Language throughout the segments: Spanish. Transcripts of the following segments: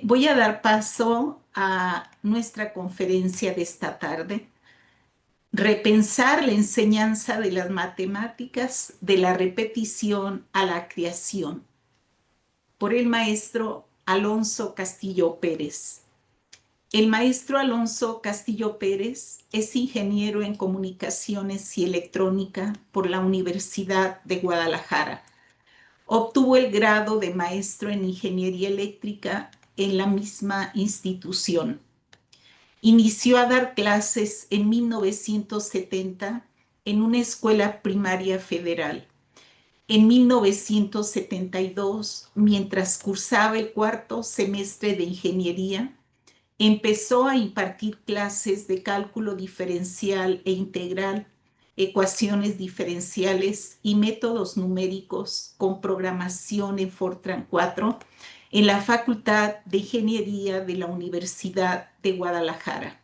Voy a dar paso a nuestra conferencia de esta tarde, repensar la enseñanza de las matemáticas de la repetición a la creación, por el maestro Alonso Castillo Pérez. El maestro Alonso Castillo Pérez es ingeniero en comunicaciones y electrónica por la Universidad de Guadalajara. Obtuvo el grado de maestro en ingeniería eléctrica en la misma institución. Inició a dar clases en 1970 en una escuela primaria federal. En 1972, mientras cursaba el cuarto semestre de ingeniería, empezó a impartir clases de cálculo diferencial e integral, ecuaciones diferenciales y métodos numéricos con programación en Fortran 4 en la Facultad de Ingeniería de la Universidad de Guadalajara.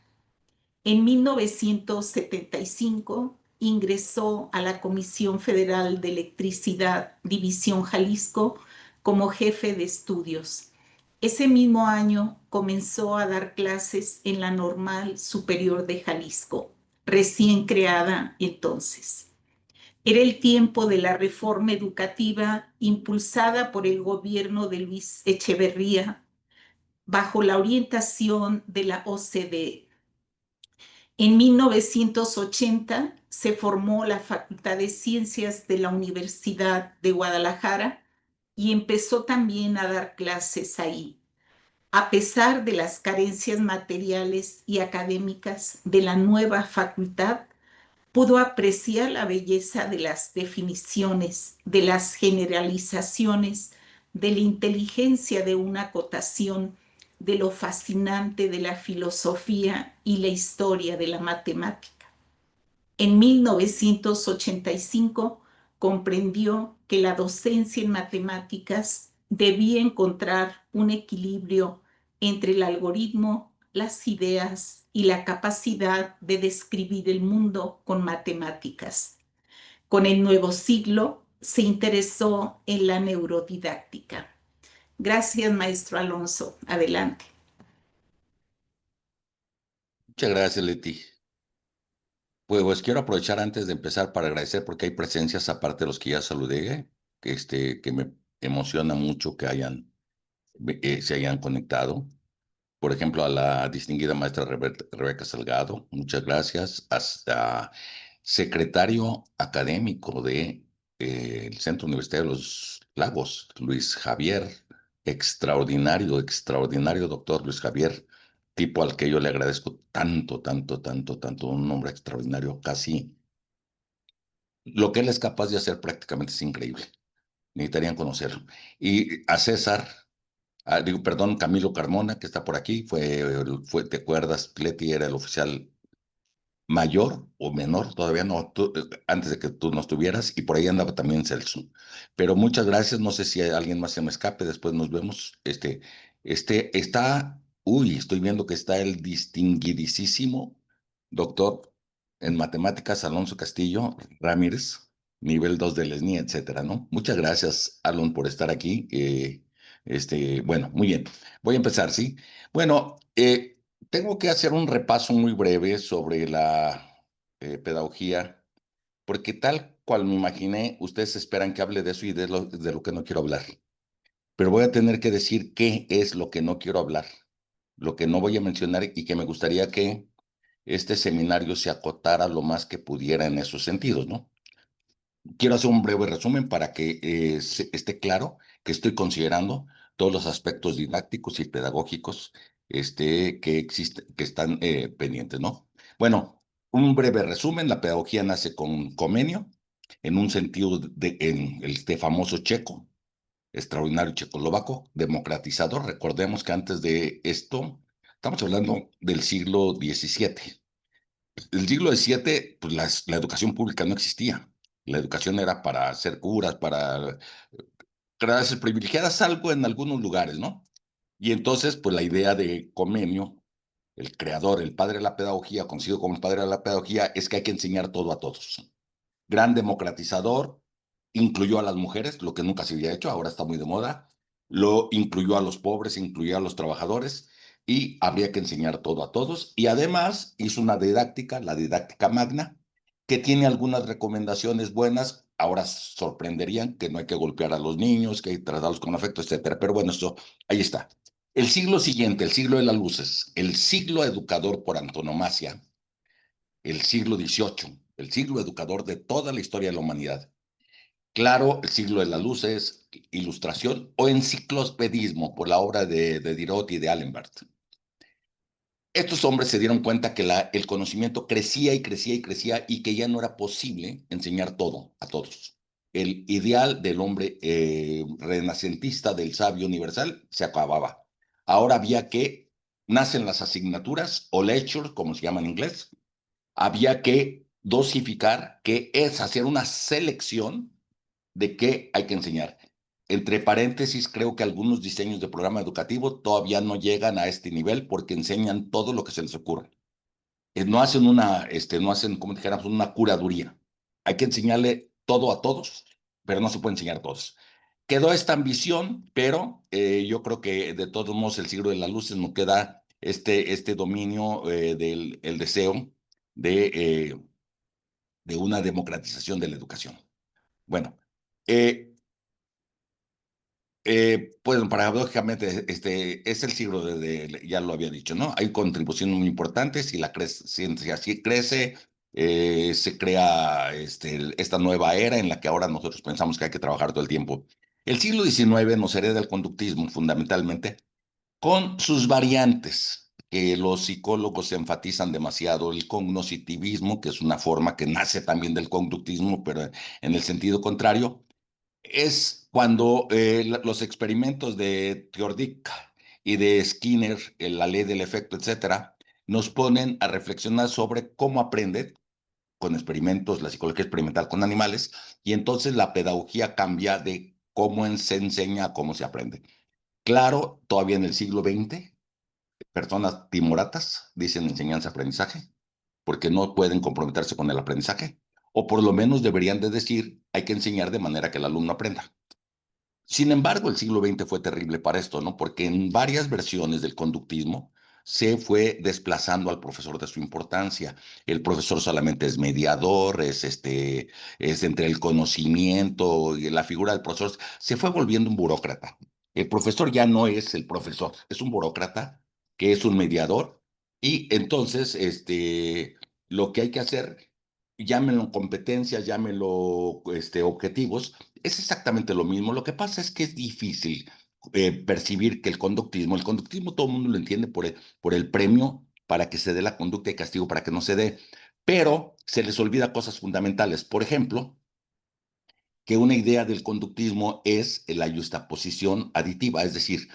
En 1975 ingresó a la Comisión Federal de Electricidad, División Jalisco, como jefe de estudios. Ese mismo año comenzó a dar clases en la Normal Superior de Jalisco, recién creada entonces. Era el tiempo de la reforma educativa impulsada por el gobierno de Luis Echeverría bajo la orientación de la OCDE. En 1980 se formó la Facultad de Ciencias de la Universidad de Guadalajara y empezó también a dar clases ahí. A pesar de las carencias materiales y académicas de la nueva facultad, pudo apreciar la belleza de las definiciones, de las generalizaciones, de la inteligencia de una acotación, de lo fascinante de la filosofía y la historia de la matemática. En 1985 comprendió que la docencia en matemáticas debía encontrar un equilibrio entre el algoritmo, las ideas y la capacidad de describir el mundo con matemáticas. Con el nuevo siglo se interesó en la neurodidáctica. Gracias, maestro Alonso. Adelante. Muchas gracias, Leti. Pues quiero aprovechar antes de empezar para agradecer porque hay presencias aparte de los que ya saludé, que me emociona mucho que se hayan conectado. Por ejemplo, a la distinguida maestra Rebeca Salgado, muchas gracias. Hasta secretario académico de, el Centro Universitario de los Lagos, Luis Javier, extraordinario, extraordinario doctor Luis Javier, tipo al que yo le agradezco tanto, tanto, tanto, tanto, un hombre extraordinario, casi lo que él es capaz de hacer prácticamente es increíble. Necesitarían conocerlo. Y a César. Perdón, Camilo Carmona, que está por aquí, ¿te acuerdas? Leti era el oficial mayor o menor, todavía no, antes de que tú no estuvieras, y por ahí andaba también Celso. Pero muchas gracias, no sé si hay alguien más se me escape, después nos vemos. Estoy viendo que está el distinguidísimo doctor en matemáticas Alonso Castillo Ramírez, nivel 2 del ESNI, etcétera, ¿no? Muchas gracias, Alon, por estar aquí. Bueno, muy bien. Voy a empezar, ¿sí? Bueno, tengo que hacer un repaso muy breve sobre la pedagogía, porque tal cual me imaginé, ustedes esperan que hable de eso y de lo que no quiero hablar. Pero voy a tener que decir qué es lo que no quiero hablar, lo que no voy a mencionar y que me gustaría que este seminario se acotara lo más que pudiera en esos sentidos, ¿no? Quiero hacer un breve resumen para que esté claro que estoy considerando todos los aspectos didácticos y pedagógicos que existen, que están pendientes, ¿no? Bueno, un breve resumen. La pedagogía nace con Comenio, en un sentido en este famoso checo, extraordinario checoslovaco, democratizador. Recordemos que antes de esto, estamos hablando del siglo XVII. El siglo XVII, pues la educación pública no existía. La educación era para hacer curas, para clases privilegiadas, algo en algunos lugares, ¿no? Y entonces, pues la idea de Comenio, el creador, el padre de la pedagogía, conocido como el padre de la pedagogía, es que hay que enseñar todo a todos. Gran democratizador, incluyó a las mujeres, lo que nunca se había hecho, ahora está muy de moda. lo incluyó a los pobres, incluyó a los trabajadores y habría que enseñar todo a todos. Y además hizo una didáctica, la didáctica magna, que tiene algunas recomendaciones buenas. Ahora sorprenderían que no hay que golpear a los niños, que hay que tratarlos con afecto, etcétera. Pero bueno, esto ahí está. El siglo siguiente, el siglo de las luces, el siglo educador por antonomasia, el siglo XVIII, el siglo educador de toda la historia de la humanidad. Claro, el siglo de las luces, ilustración o enciclopedismo por la obra de Diderot y de Alembert. Estos hombres se dieron cuenta que el conocimiento crecía y crecía y crecía y que ya no era posible enseñar todo a todos. El ideal del hombre renacentista, del sabio universal, se acababa. Ahora había que, nacen las asignaturas o lectures, como se llama en inglés, había que dosificar, que es hacer una selección de qué hay que enseñar. Entre paréntesis, creo que algunos diseños de programa educativo todavía no llegan a este nivel porque enseñan todo lo que se les ocurre. No hacen no hacen, como dijéramos, una curaduría. Hay que enseñarle todo a todos, pero no se puede enseñar a todos. Quedó esta ambición, pero yo creo que de todos modos el siglo de las luces nos queda este dominio del el deseo de, eh, de una democratización de la educación. Bueno, eh, pues paradójicamente, es el siglo ya lo había dicho, ¿no? Hay contribuciones muy importantes y la ciencia así crece, se crea esta nueva era en la que ahora nosotros pensamos que hay que trabajar todo el tiempo. El siglo XIX nos hereda el conductismo fundamentalmente con sus variantes, que los psicólogos enfatizan demasiado, el cognoscitivismo, que es una forma que nace también del conductismo, pero en el sentido contrario es cuando los experimentos de Theodoric y de Skinner, la ley del efecto, etcétera, nos ponen a reflexionar sobre cómo aprende con experimentos, la psicología experimental con animales, y entonces la pedagogía cambia de cómo se enseña a cómo se aprende. Claro, todavía en el siglo XX, personas timoratas dicen enseñanza-aprendizaje, porque no pueden comprometerse con el aprendizaje, o por lo menos deberían de decir, hay que enseñar de manera que el alumno aprenda. Sin embargo, el siglo XX fue terrible para esto, ¿no? Porque en varias versiones del conductismo se fue desplazando al profesor de su importancia. El profesor solamente es mediador, es entre el conocimiento y la figura del profesor. Se fue volviendo un burócrata. El profesor ya no es el profesor, es un burócrata que es un mediador. Y entonces, lo que hay que hacer, llámenlo competencias, llámenlo, objetivos, es exactamente lo mismo. Lo que pasa es que es difícil percibir que el conductismo todo el mundo lo entiende por el premio para que se dé la conducta y castigo para que no se dé, pero se les olvida cosas fundamentales. Por ejemplo, que una idea del conductismo es la justaposición aditiva, es decir,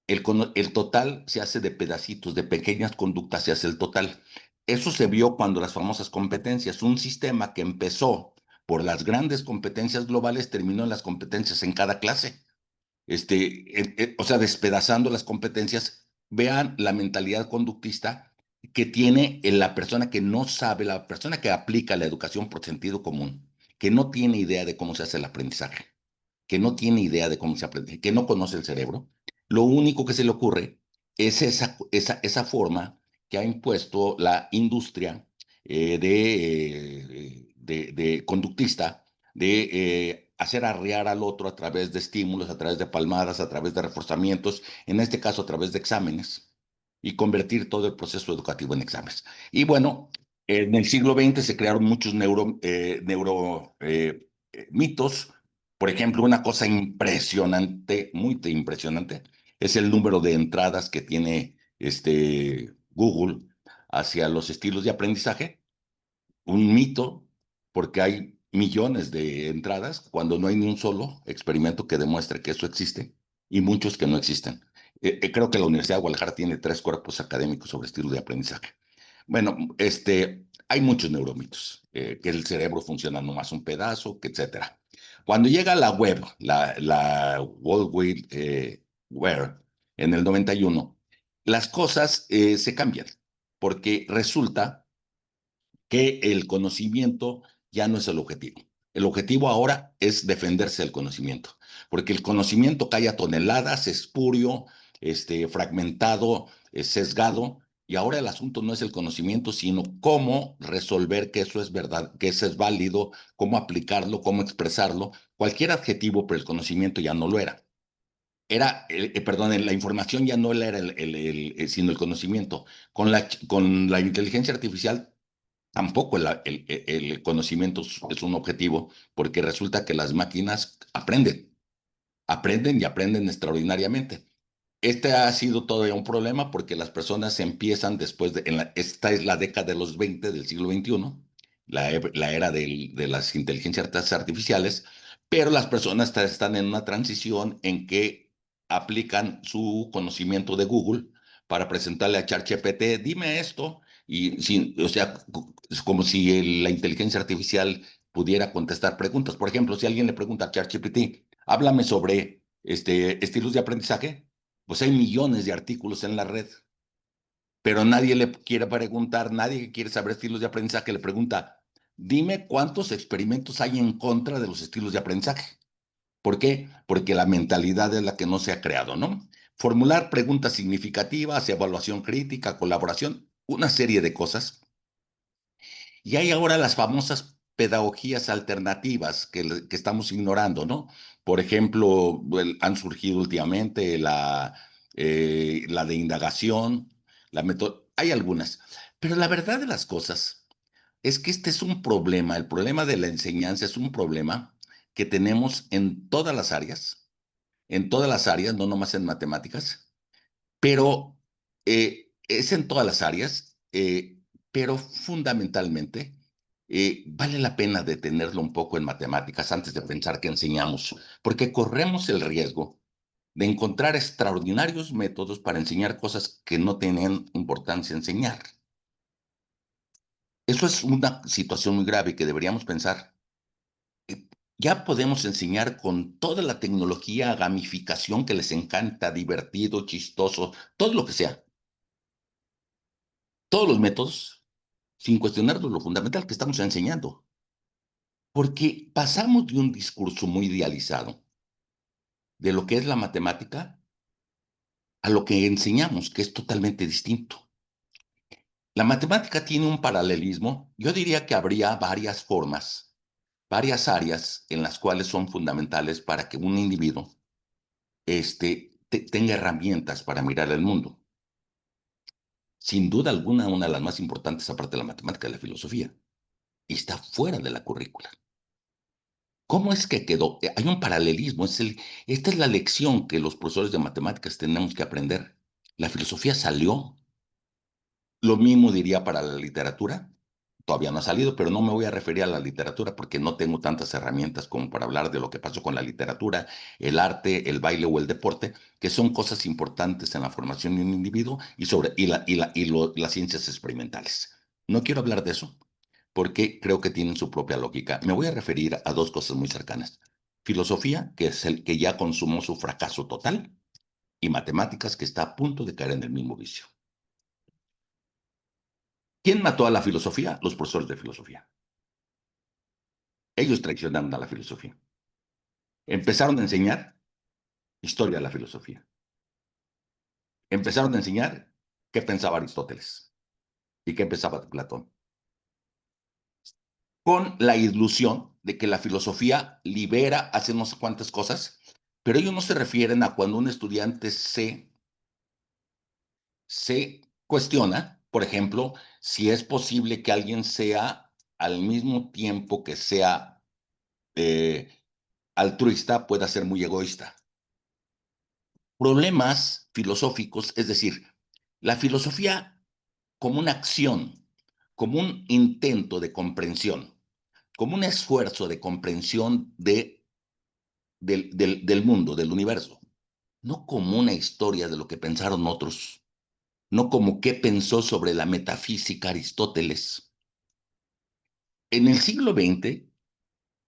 el total se hace de pedacitos, de pequeñas conductas se hace el total. Eso se vio cuando las famosas competencias, un sistema que empezó por las grandes competencias globales, terminó en las competencias en cada clase. O sea, despedazando las competencias, vean la mentalidad conductista que tiene la persona que no sabe, la persona que aplica la educación por sentido común, que no tiene idea de cómo se hace el aprendizaje, que no tiene idea de cómo se aprende, que no conoce el cerebro. Lo único que se le ocurre es esa forma que ha impuesto la industria de conductista, de hacer arrear al otro a través de estímulos, a través de palmadas, a través de reforzamientos, en este caso a través de exámenes, y convertir todo el proceso educativo en exámenes. Y bueno, en el siglo XX se crearon muchos mitos. Por ejemplo, una cosa impresionante, muy impresionante, es el número de entradas que tiene Google hacia los estilos de aprendizaje. Un mito, porque hay millones de entradas cuando no hay ni un solo experimento que demuestre que eso existe y muchos que no existen. Creo que la Universidad de Guadalajara tiene 3 cuerpos académicos sobre estilos de aprendizaje. Bueno, hay muchos neuromitos, que el cerebro funciona nomás un pedazo, que etcétera. Cuando llega la web, la World Wide Web, en el 91, las cosas se cambian, porque resulta que el conocimiento ya no es el objetivo. El objetivo ahora es defenderse del conocimiento, porque el conocimiento cae a toneladas, es espurio, fragmentado, sesgado, y ahora el asunto no es el conocimiento, sino cómo resolver que eso es verdad, que eso es válido, cómo aplicarlo, cómo expresarlo. Cualquier adjetivo, pero el conocimiento ya no lo era. Perdón, la información ya no era sino el conocimiento. Con la inteligencia artificial tampoco el conocimiento es un objetivo, porque resulta que las máquinas aprenden y aprenden extraordinariamente. Este ha sido todavía un problema porque las personas empiezan después esta es la década de los 20 del siglo XXI, la era de las inteligencias artificiales, pero las personas están en una transición en que aplican su conocimiento de Google para presentarle a ChatGPT, dime esto, o sea, es como si la inteligencia artificial pudiera contestar preguntas. Por ejemplo, si alguien le pregunta a ChatGPT, háblame sobre estilos de aprendizaje, pues hay millones de artículos en la red, pero nadie le quiere preguntar, nadie que quiere saber estilos de aprendizaje le pregunta, dime cuántos experimentos hay en contra de los estilos de aprendizaje. ¿Por qué? Porque la mentalidad es la que no se ha creado, ¿no? Formular preguntas significativas, evaluación crítica, colaboración, una serie de cosas. Y hay ahora las famosas pedagogías alternativas que estamos ignorando, ¿no? Por ejemplo, han surgido últimamente la de indagación, hay algunas. Pero la verdad de las cosas es que este es un problema, el problema de la enseñanza es un problema que tenemos en todas las áreas, no nomás en matemáticas, pero es en todas las áreas, pero fundamentalmente vale la pena detenerlo un poco en matemáticas antes de pensar que enseñamos, porque corremos el riesgo de encontrar extraordinarios métodos para enseñar cosas que no tienen importancia enseñar. Eso es una situación muy grave que deberíamos pensar. eh, Ya podemos enseñar con toda la tecnología, gamificación que les encanta, divertido, chistoso, todo lo que sea, todos los métodos, sin cuestionarnos lo fundamental que estamos enseñando. Porque pasamos de un discurso muy idealizado de lo que es la matemática a lo que enseñamos, que es totalmente distinto. La matemática tiene un paralelismo. Yo diría que habría varias formas, varias áreas en las cuales son fundamentales para que un individuo tenga herramientas para mirar el mundo. Sin duda alguna, una de las más importantes, aparte de la matemática, es la filosofía, y está fuera de la currícula. ¿Cómo es que quedó? Hay un paralelismo. Esta es la lección que los profesores de matemáticas tenemos que aprender. La filosofía salió. Lo mismo diría para la literatura. Todavía no ha salido, pero no me voy a referir a la literatura porque no tengo tantas herramientas como para hablar de lo que pasó con la literatura, el arte, el baile o el deporte, que son cosas importantes en la formación de un individuo las ciencias experimentales. No quiero hablar de eso porque creo que tienen su propia lógica. Me voy a referir a dos cosas muy cercanas. Filosofía, que es el que ya consumó su fracaso total, y matemáticas, que está a punto de caer en el mismo vicio. ¿Quién mató a la filosofía? Los profesores de filosofía. Ellos traicionaron a la filosofía. Empezaron a enseñar historia de la filosofía. Empezaron a enseñar qué pensaba Aristóteles y qué pensaba Platón, con la ilusión de que la filosofía libera, hace no sé cuántas cosas, pero ellos no se refieren a cuando un estudiante se cuestiona, por ejemplo, si es posible que alguien sea al mismo tiempo que sea eh, altruista, pueda ser muy egoísta. Problemas filosóficos, es decir, la filosofía como una acción, como un intento de comprensión, como un esfuerzo de comprensión del mundo, del universo, no como una historia de lo que pensaron otros, no como qué pensó sobre la metafísica Aristóteles. En el siglo XX,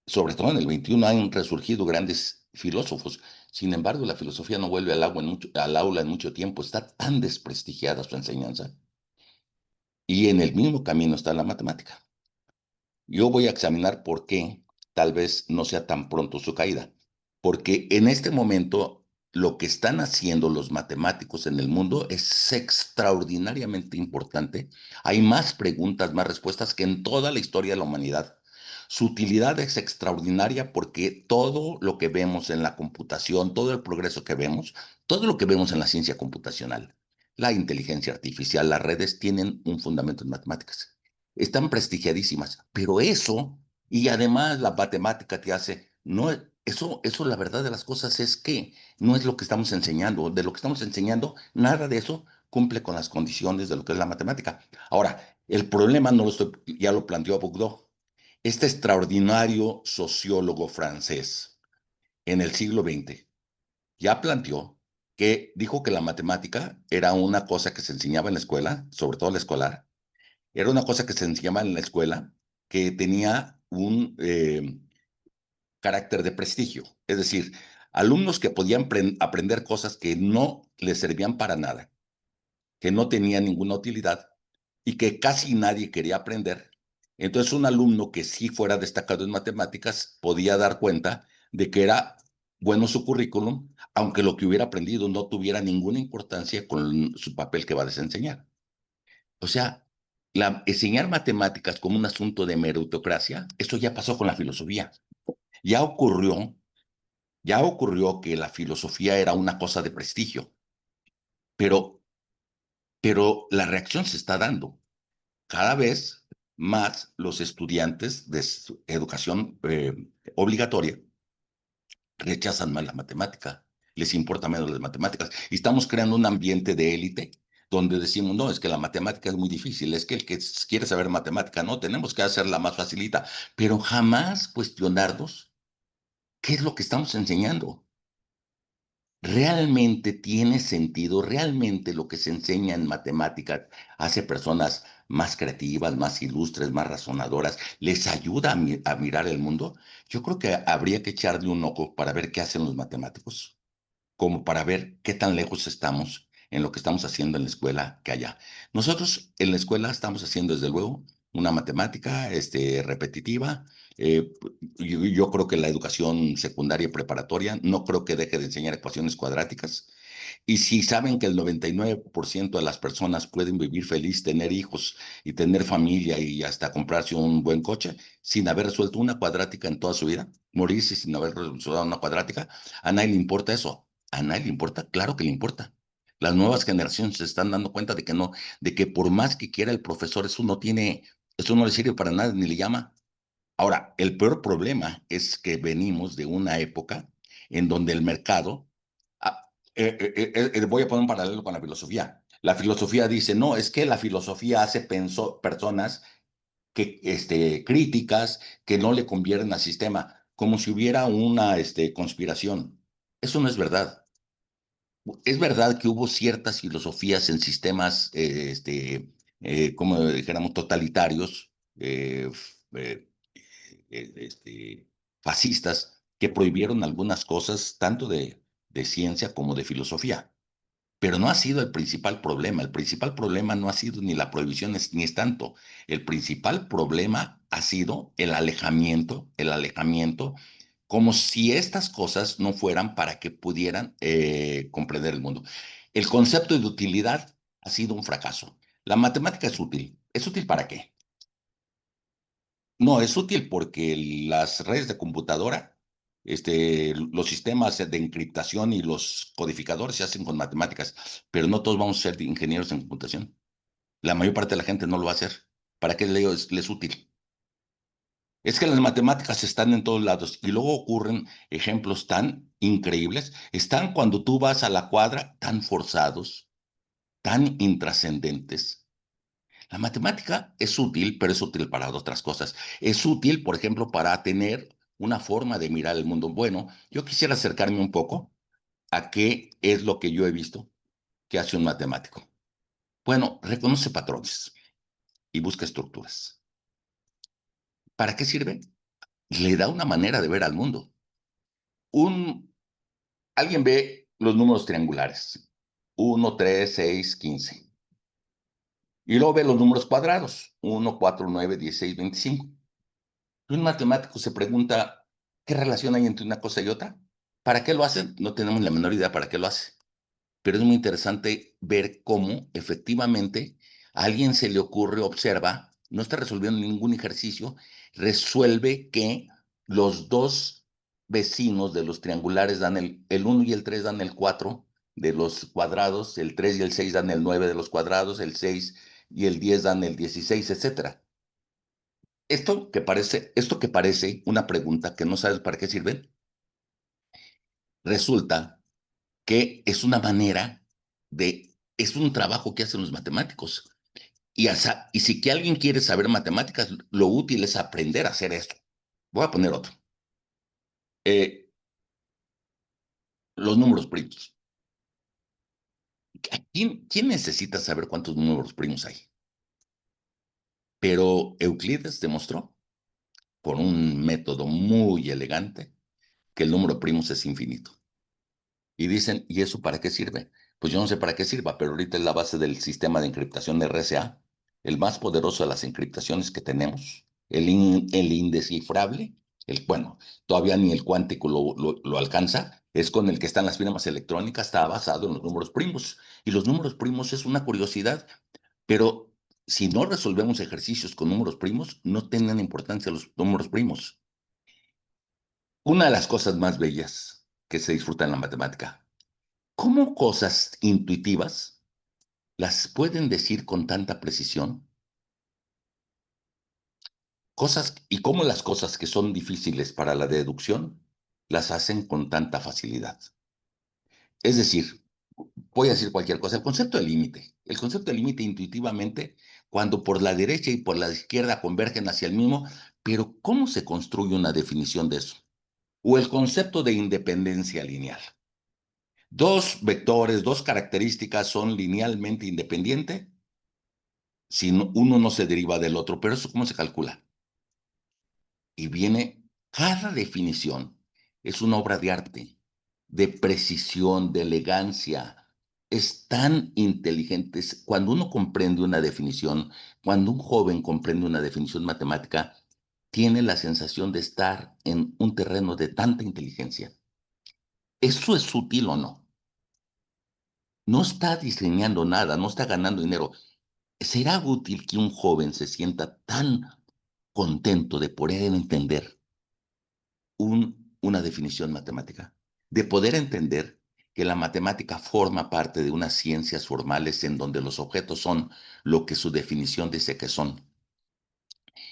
sobre todo en el XXI, han resurgido grandes filósofos. Sin embargo, la filosofía no vuelve al aula en mucho tiempo. Está tan desprestigiada su enseñanza. Y en el mismo camino está la matemática. Yo voy a examinar por qué. tal vez no sea tan pronto su caída, porque en este momento lo que están haciendo los matemáticos en el mundo es extraordinariamente importante. Hay más preguntas, más respuestas que en toda la historia de la humanidad. Su utilidad es extraordinaria porque todo lo que vemos en la computación, todo el progreso que vemos, todo lo que vemos en la ciencia computacional, la inteligencia artificial, las redes tienen un fundamento en matemáticas. Están prestigiadísimas, pero eso, y además la matemática te hace, no, eso la verdad de las cosas es que no es lo que estamos enseñando. De lo que estamos enseñando, nada de eso cumple con las condiciones de lo que es la matemática. Ahora, el problema no lo estoy, ya lo planteó Bourdieu, este extraordinario sociólogo francés en el siglo XX ya planteó que dijo que la matemática era una cosa que se enseñaba en la escuela, sobre todo la escolar, era una cosa que se enseñaba en la escuela que tenía un carácter de prestigio, es decir, alumnos que podían aprender cosas que no les servían para nada, que no tenían ninguna utilidad y que casi nadie quería aprender. Entonces un alumno que sí fuera destacado en matemáticas podía dar cuenta de que era bueno su currículum, aunque lo que hubiera aprendido no tuviera ninguna importancia con su papel que va a desenseñar. O sea, enseñar matemáticas como un asunto de meritocracia, eso ya pasó con la filosofía. Ya ocurrió, ya ocurrió que la filosofía era una cosa de prestigio, pero, pero la reacción se está dando. Cada vez más los estudiantes de educación obligatoria rechazan más la matemática, les importa menos las matemáticas. Y estamos creando un ambiente de élite donde decimos, no, es que la matemática es muy difícil, es que el que quiere saber matemática, no, tenemos que hacerla más facilita, pero jamás cuestionarnos qué es lo que estamos enseñando. ¿Realmente tiene sentido? ¿Realmente lo que se enseña en matemáticas hace personas más creativas, más ilustres, más razonadoras? ¿Les ayuda a mirar el mundo? Yo creo que habría que echarle un ojo para ver qué hacen los matemáticos, como para ver qué tan lejos estamos en lo que estamos haciendo en la escuela que allá. Nosotros en la escuela estamos haciendo, desde luego, una matemática repetitiva. Yo creo que la educación secundaria y preparatoria no creo que deje de enseñar ecuaciones cuadráticas. Y si saben que el 99% de las personas pueden vivir feliz, tener hijos y tener familia y hasta comprarse un buen coche sin haber resuelto una cuadrática en toda su vida, morirse sin haber resuelto una cuadrática, a nadie le importa eso. ¿A nadie le importa? Claro que le importa. Las nuevas generaciones se están dando cuenta de que no, de que por más que quiera el profesor, eso no tiene, eso no le sirve para nada ni le llama. Ahora, el peor problema es que venimos de una época en donde el mercado, voy a poner un paralelo con la filosofía. La filosofía dice, no, es que la filosofía hace personas que, críticas que no le convienen al sistema, como si hubiera una conspiración. Eso no es verdad. Es verdad que hubo ciertas filosofías en sistemas, como dijéramos, totalitarios, eh, fascistas, que prohibieron algunas cosas, tanto de ciencia como de filosofía. Pero no ha sido el principal problema. El principal problema no ha sido ni la prohibición ni es tanto. El principal problema ha sido el alejamiento, como si estas cosas no fueran para que pudieran comprender el mundo. El concepto de utilidad ha sido un fracaso. La matemática es útil. ¿Es útil para qué? No, es útil porque las redes de computadora, los sistemas de encriptación y los codificadores se hacen con matemáticas, pero no todos vamos a ser ingenieros en computación. La mayor parte de la gente no lo va a hacer. ¿Para qué les útil? Es que las matemáticas están en todos lados y luego ocurren ejemplos tan increíbles. Están cuando tú vas a la cuadra tan forzados, tan intrascendentes. La matemática es útil, pero es útil para otras cosas. Es útil, por ejemplo, para tener una forma de mirar el mundo. Bueno, yo quisiera acercarme un poco a qué es lo que yo he visto que hace un matemático. Bueno, reconoce patrones y busca estructuras. ¿Para qué sirve? Le da una manera de ver al mundo. Un, alguien ve los números triangulares, 1, 3, 6, 15. Y luego ve los números cuadrados, 1, 4, 9, 16, 25. Un matemático se pregunta, ¿qué relación hay entre una cosa y otra? ¿Para qué lo hacen? No tenemos la menor idea para qué lo hace. Pero es muy interesante ver cómo efectivamente a alguien se le ocurre, observa, no está resolviendo ningún ejercicio, resuelve que los dos vecinos de los triangulares dan el 1 y el 3 dan el 4 de los cuadrados, el 3 y el 6 dan el 9 de los cuadrados, el 6 y el 10 dan el 16, etcétera. Esto que parece una pregunta que no sabes para qué sirve, resulta que es una manera es un trabajo que hacen los matemáticos. Y si que alguien quiere saber matemáticas, lo útil es aprender a hacer esto. Voy a poner otro. Eh, los números primos. ¿Quién necesita saber cuántos números primos hay? Pero Euclides demostró, con un método muy elegante, que el número primos es infinito. Y dicen, ¿y eso para qué sirve? Pues yo no sé para qué sirva, pero ahorita es la base del sistema de encriptación de RSA, el más poderoso de las encriptaciones que tenemos, el indescifrable, bueno, todavía ni el cuántico lo alcanza, es con el que están las firmas electrónicas, está basado en los números primos. Y los números primos es una curiosidad, pero si no resolvemos ejercicios con números primos, no tienen importancia los números primos. Una de las cosas más bellas que se disfruta en la matemática. ¿Cómo cosas intuitivas las pueden decir con tanta precisión? Y cómo las cosas que son difíciles para la deducción las hacen con tanta facilidad. Es decir, voy a decir cualquier cosa, el concepto de límite. El concepto de límite intuitivamente, cuando por la derecha y por la izquierda convergen hacia el mismo, pero ¿cómo se construye una definición de eso? O el concepto de independencia lineal. Dos vectores, dos características son linealmente independientes si uno no se deriva del otro, pero eso ¿cómo se calcula? Y viene, cada definición es una obra de arte, de precisión, de elegancia. Es tan inteligente. Cuando uno comprende una definición, cuando un joven comprende una definición matemática, tiene la sensación de estar en un terreno de tanta inteligencia. ¿Eso es útil o no? No está diseñando nada, no está ganando dinero. ¿Será útil que un joven se sienta tan contento de poder entender una definición matemática, de poder entender que la matemática forma parte de unas ciencias formales en donde los objetos son lo que su definición dice que son,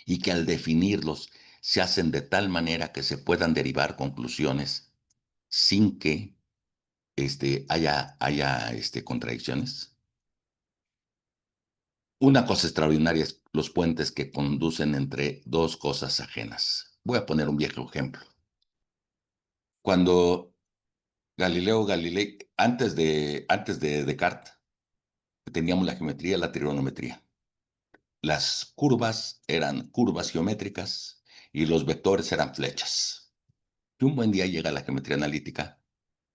y que al definirlos se hacen de tal manera que se puedan derivar conclusiones sin que haya contradicciones? Una cosa extraordinaria es los puentes que conducen entre dos cosas ajenas. Voy a poner un viejo ejemplo. Cuando Galileo Galilei, antes de Descartes, teníamos la geometría, la trigonometría. Las curvas eran curvas geométricas y los vectores eran flechas. Y un buen día llega la geometría analítica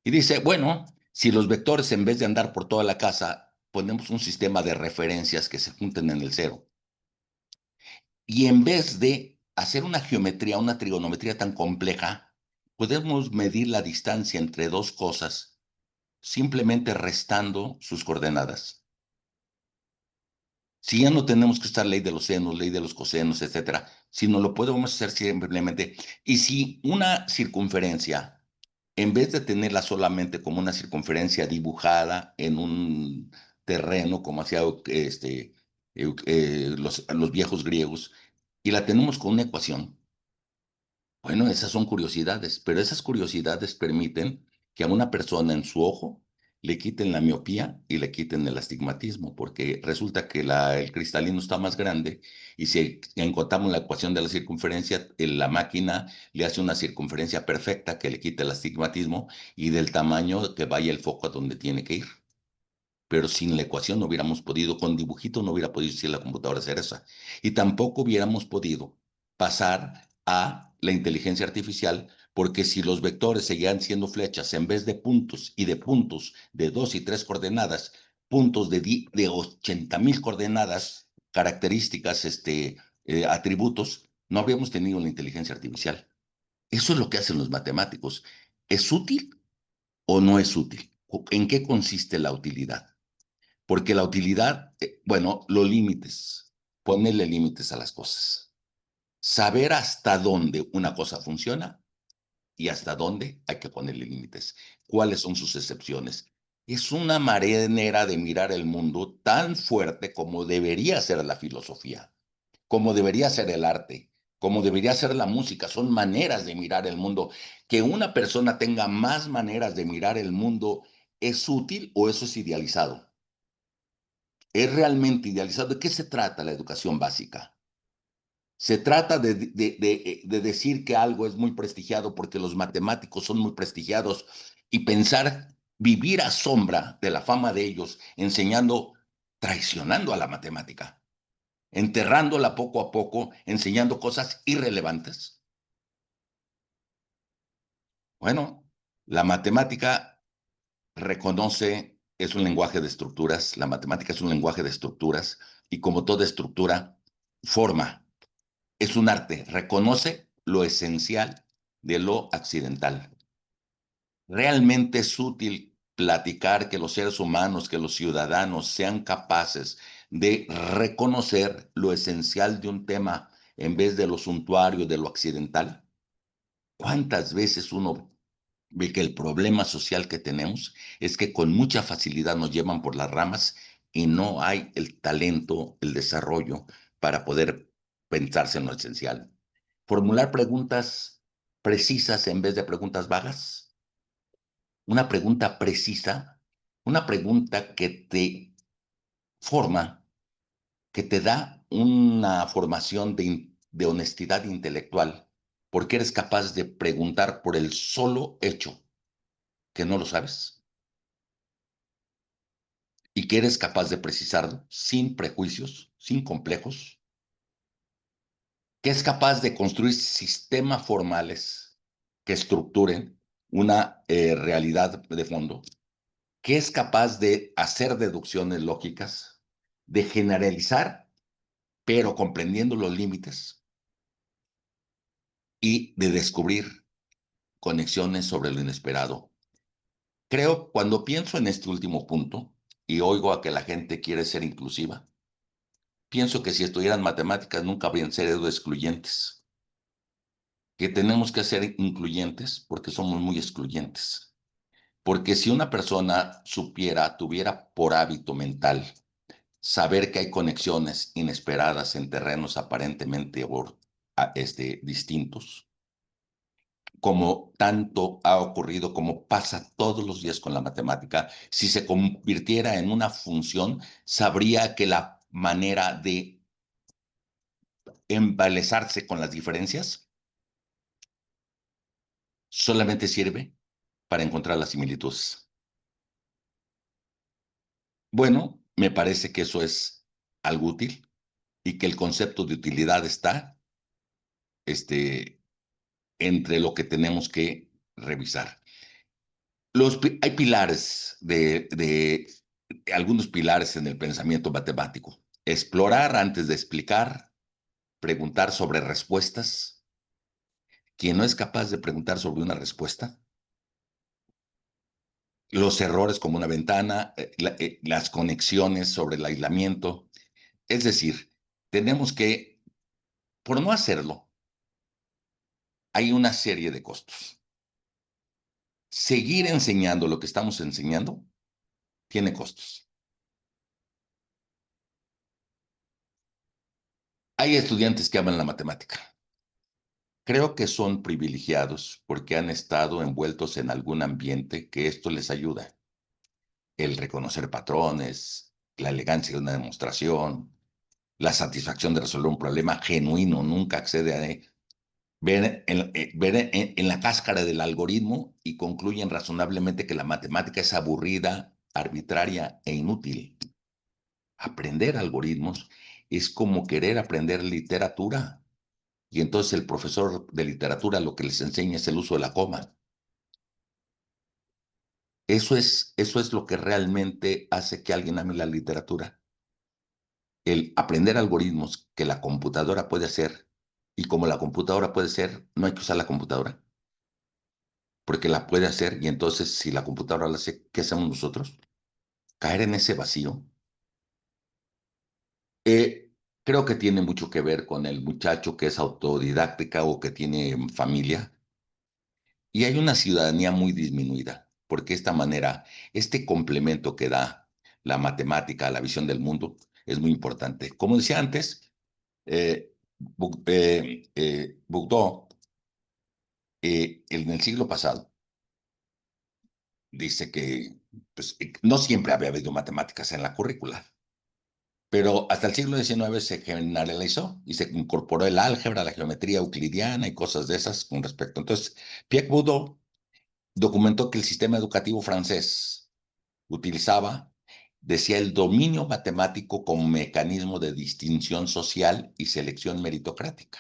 y dice, bueno, si los vectores en vez de andar por toda la casa, ponemos un sistema de referencias que se junten en el cero. Y en vez de hacer una geometría, una trigonometría tan compleja, podemos medir la distancia entre dos cosas simplemente restando sus coordenadas. Si ya no tenemos que estar ley de los senos, ley de los cosenos, etcétera, sino lo podemos hacer simplemente. Y si una circunferencia, en vez de tenerla solamente como una circunferencia dibujada en un terreno, como hacía los viejos griegos, y la tenemos con una ecuación, bueno, esas son curiosidades, pero esas curiosidades permiten que a una persona en su ojo le quiten la miopía y le quiten el astigmatismo, porque resulta que el cristalino está más grande y si encontramos la ecuación de la circunferencia, la máquina le hace una circunferencia perfecta que le quite el astigmatismo y del tamaño que vaya el foco a donde tiene que ir. Pero sin la ecuación no hubiéramos podido, con dibujito no hubiera podido decir la computadora hacer eso. Y tampoco hubiéramos podido pasar a la inteligencia artificial, porque si los vectores seguían siendo flechas en vez de puntos y de puntos de 2 y 3 coordenadas, puntos de 80,000 coordenadas, características, atributos, no habríamos tenido la inteligencia artificial. Eso es lo que hacen los matemáticos. ¿Es útil o no es útil? ¿En qué consiste la utilidad? Porque la utilidad, bueno, los límites, ponerle límites a las cosas. Saber hasta dónde una cosa funciona y hasta dónde hay que ponerle límites. ¿Cuáles son sus excepciones? Es una manera de mirar el mundo tan fuerte como debería ser la filosofía, como debería ser el arte, como debería ser la música. Son maneras de mirar el mundo. Que una persona tenga más maneras de mirar el mundo, ¿es útil o eso es idealizado? ¿Es realmente idealizado? ¿De qué se trata la educación básica? Se trata de decir que algo es muy prestigiado porque los matemáticos son muy prestigiados y pensar, vivir a sombra de la fama de ellos, enseñando, traicionando a la matemática, enterrándola poco a poco, enseñando cosas irrelevantes. Bueno, la matemática reconoce, es un lenguaje de estructuras, la matemática es un lenguaje de estructuras y como toda estructura, forma. Es un arte, reconoce lo esencial de lo accidental. Realmente es útil platicar que los seres humanos, que los ciudadanos sean capaces de reconocer lo esencial de un tema en vez de lo suntuario, de lo accidental. ¿Cuántas veces uno ve que el problema social que tenemos es que con mucha facilidad nos llevan por las ramas y no hay el talento, el desarrollo para poder pensarse en lo esencial? Formular preguntas precisas en vez de preguntas vagas. Una pregunta precisa, una pregunta que te forma, que te da una formación de honestidad intelectual, porque eres capaz de preguntar por el solo hecho que no lo sabes y que eres capaz de precisarlo sin prejuicios, sin complejos, que es capaz de construir sistemas formales que estructuren una realidad de fondo, que es capaz de hacer deducciones lógicas, de generalizar, pero comprendiendo los límites y de descubrir conexiones sobre lo inesperado. Creo, cuando pienso en este último punto y oigo a que la gente quiere ser inclusiva, pienso que si estudiaran matemáticas nunca habrían sido excluyentes, que tenemos que ser incluyentes porque somos muy excluyentes. Porque si una persona supiera, tuviera por hábito mental saber que hay conexiones inesperadas en terrenos aparentemente distintos, como tanto ha ocurrido, como pasa todos los días con la matemática, si se convirtiera en una función, sabría que la manera de embelezarse con las diferencias solamente sirve para encontrar las similitudes. Bueno, me parece que eso es algo útil y que el concepto de utilidad está entre lo que tenemos que revisar. Hay pilares algunos pilares en el pensamiento matemático. Explorar antes de explicar, preguntar sobre respuestas. Quien no es capaz de preguntar sobre una respuesta, los errores como una ventana, las conexiones sobre el aislamiento. Es decir, tenemos que, por no hacerlo, hay una serie de costos. Seguir enseñando lo que estamos enseñando tiene costos. Hay estudiantes que aman la matemática. Creo que son privilegiados porque han estado envueltos en algún ambiente que esto les ayuda. El reconocer patrones, la elegancia de una demostración, la satisfacción de resolver un problema genuino, nunca accede a ver en la cáscara del algoritmo y concluyen razonablemente que la matemática es aburrida, arbitraria e inútil. Aprender algoritmos es como querer aprender literatura. Y entonces el profesor de literatura lo que les enseña es el uso de la coma. Eso es lo que realmente hace que alguien ame la literatura. El aprender algoritmos que la computadora puede hacer Y como la computadora puede ser, no hay que usar la computadora, porque la puede hacer y entonces si la computadora la hace, ¿qué hacemos nosotros? Caer en ese vacío. Eh, Creo que tiene mucho que ver con el muchacho que es autodidáctica o que tiene familia y hay una ciudadanía muy disminuida, porque esta manera, este complemento que da la matemática a la visión del mundo es muy importante. Como decía antes, Bourdieu, en el siglo pasado, dice que pues, no siempre había habido matemáticas en la currícula, pero hasta el siglo XIX se generalizó y se incorporó el álgebra, la geometría euclidiana y cosas de esas con respecto. Entonces, Pierre Bourdieu documentó que el sistema educativo francés utilizaba, decía, el dominio matemático como mecanismo de distinción social y selección meritocrática.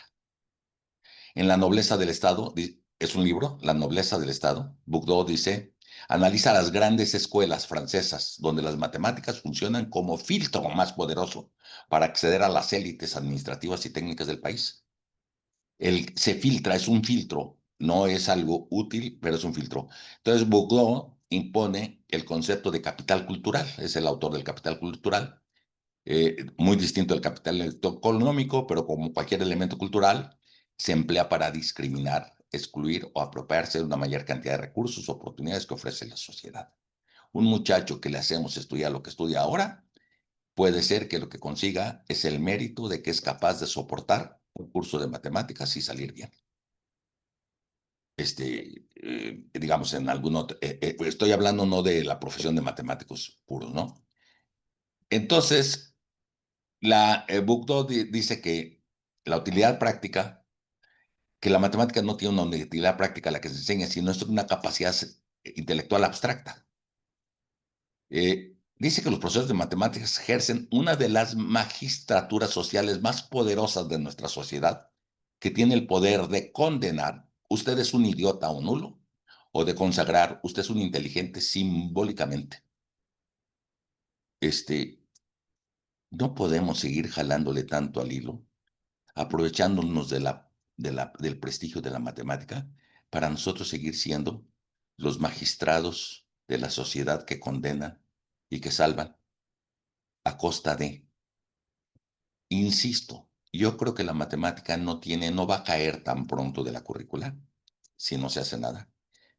En La nobleza del Estado, es un libro, La nobleza del Estado, Bourdieu dice, analiza las grandes escuelas francesas donde las matemáticas funcionan como filtro más poderoso para acceder a las élites administrativas y técnicas del país. Se filtra, es un filtro, no es algo útil, pero es un filtro. Entonces, Bourdieu impone el concepto de capital cultural, es el autor del capital cultural, muy distinto del capital económico, pero como cualquier elemento cultural, se emplea para discriminar, excluir o apropiarse de una mayor cantidad de recursos o oportunidades que ofrece la sociedad. Un muchacho que le hacemos estudiar lo que estudia ahora, puede ser que lo que consiga es el mérito de que es capaz de soportar un curso de matemáticas y salir bien. Digamos, en algún otro, estoy hablando no de la profesión de matemáticos puros, ¿no? Entonces, Bourdieu dice que la utilidad práctica, que la matemática no tiene una utilidad práctica a la que se enseña, sino es una capacidad intelectual abstracta. Dice que los profesores de matemáticas ejercen una de las magistraturas sociales más poderosas de nuestra sociedad, que tiene el poder de condenar, usted es un idiota o nulo, o de consagrar, usted es un inteligente simbólicamente. Este, no podemos seguir jalándole tanto al hilo, aprovechándonos del prestigio de la matemática, para nosotros seguir siendo los magistrados de la sociedad que condenan y que salvan a costa de. Insisto, yo creo que la matemática no va a caer tan pronto de la curricular, si no se hace nada,